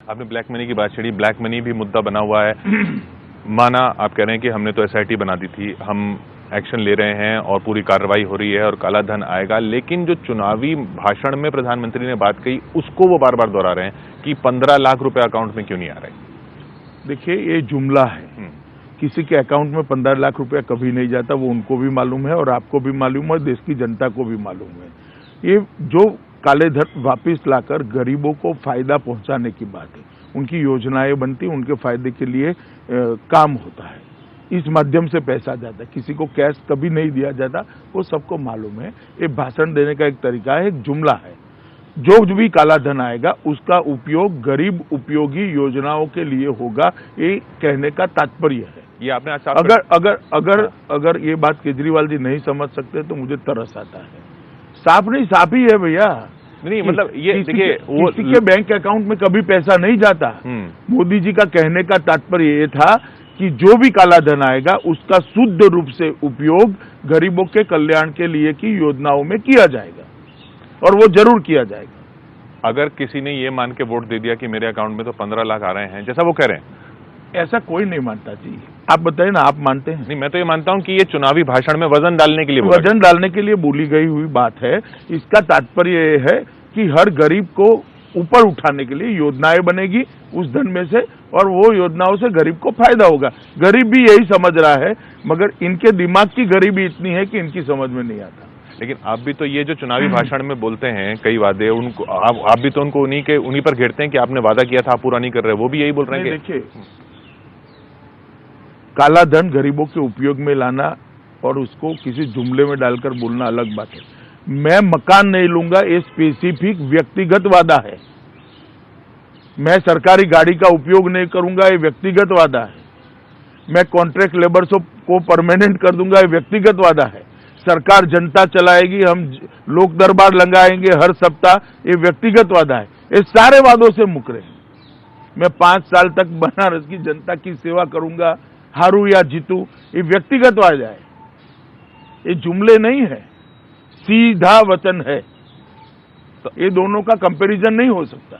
आपने black money की बात छेड़ी, ब्लैक मनी भी मुद्दा बना हुआ है। माना आप कह रहे हैं कि हमने तो एसआईटी बना दी थी, हम एक्शन ले रहे हैं और पूरी कार्रवाई हो रही है और काला धन आएगा, लेकिन जो चुनावी भाषण में प्रधानमंत्री ने बात कही उसको वो बार बार दोहरा रहे हैं कि 15 लाख रुपए अकाउंट में क्यों नहीं आ रहे। देखिए, ये जुमला है। किसी के अकाउंट में 15 लाख रुपया कभी नहीं जाता, वो उनको भी मालूम है और आपको भी मालूम है, देश की जनता को भी मालूम है। ये जो काले धन वापिस लाकर गरीबों को फायदा पहुंचाने की बात है, उनकी योजनाएं बनती, उनके फायदे के लिए काम होता है, इस माध्यम से पैसा जाता है। किसी को कैश कभी नहीं दिया जाता, वो सबको मालूम है। ये भाषण देने का एक तरीका है, एक जुमला है। जो भी काला धन आएगा उसका उपयोग गरीब उपयोगी योजनाओं के लिए होगा, ये कहने का तात्पर्य है। ये आपने आज अगर ये बात केजरीवाल जी नहीं समझ सकते तो मुझे तरस आता है। साफ नहीं, साफ ही है भैया। नहीं, मतलब ये देखिए, किसी के बैंक अकाउंट में कभी पैसा नहीं जाता। मोदी जी का कहने का तात्पर्य ये था कि जो भी काला धन आएगा उसका शुद्ध रूप से उपयोग गरीबों के कल्याण के लिए की योजनाओं में किया जाएगा, और वो जरूर किया जाएगा। अगर किसी ने ये मान के वोट दे दिया कि मेरे अकाउंट में तो 15 लाख आ रहे हैं, जैसा वो कह रहे हैं, ऐसा कोई नहीं मानता जी। आप बताइए ना, आप मानते हैं? नहीं, मैं तो ये मानता हूं कि ये चुनावी भाषण में वजन डालने के लिए बोली गई हुई बात है। इसका तात्पर्य ये है कि हर गरीब को ऊपर उठाने के लिए योजनाएं बनेगी उस धन में से, और वो योजनाओं से गरीब को फायदा होगा। गरीब भी यही समझ रहा है, मगर इनके दिमाग की गरीबी इतनी है कि इनकी समझ में नहीं आता। लेकिन आप भी तो ये जो चुनावी भाषण में बोलते हैं कई वादे, उनको आप भी तो उनको उन्हीं पर घेरते हैं कि आपने वादा किया था आप पूरा नहीं कर रहे। वो भी यही बोल रहे हैं। देखिए, काला धन गरीबों के उपयोग में लाना और उसको किसी जुमले में डालकर बोलना अलग बात है। मैं मकान नहीं लूंगा, ये स्पेसिफिक व्यक्तिगत वादा है। मैं सरकारी गाड़ी का उपयोग नहीं करूंगा, ये व्यक्तिगत वादा है। मैं कॉन्ट्रैक्ट लेबर्स को परमानेंट कर दूंगा, ये व्यक्तिगत वादा है। सरकार जनता चलाएगी, हम लोक दरबार लगाएंगे हर सप्ताह, ये व्यक्तिगत वादा है। ये सारे वादों से मुकरे हैं। मैं 5 साल तक बनारस की जनता की सेवा करूंगा, हारू या जीतू, ये व्यक्तिगत वादा है, ये जुमले नहीं है, सीधा वचन है। तो ये दोनों का कंपैरिजन नहीं हो सकता।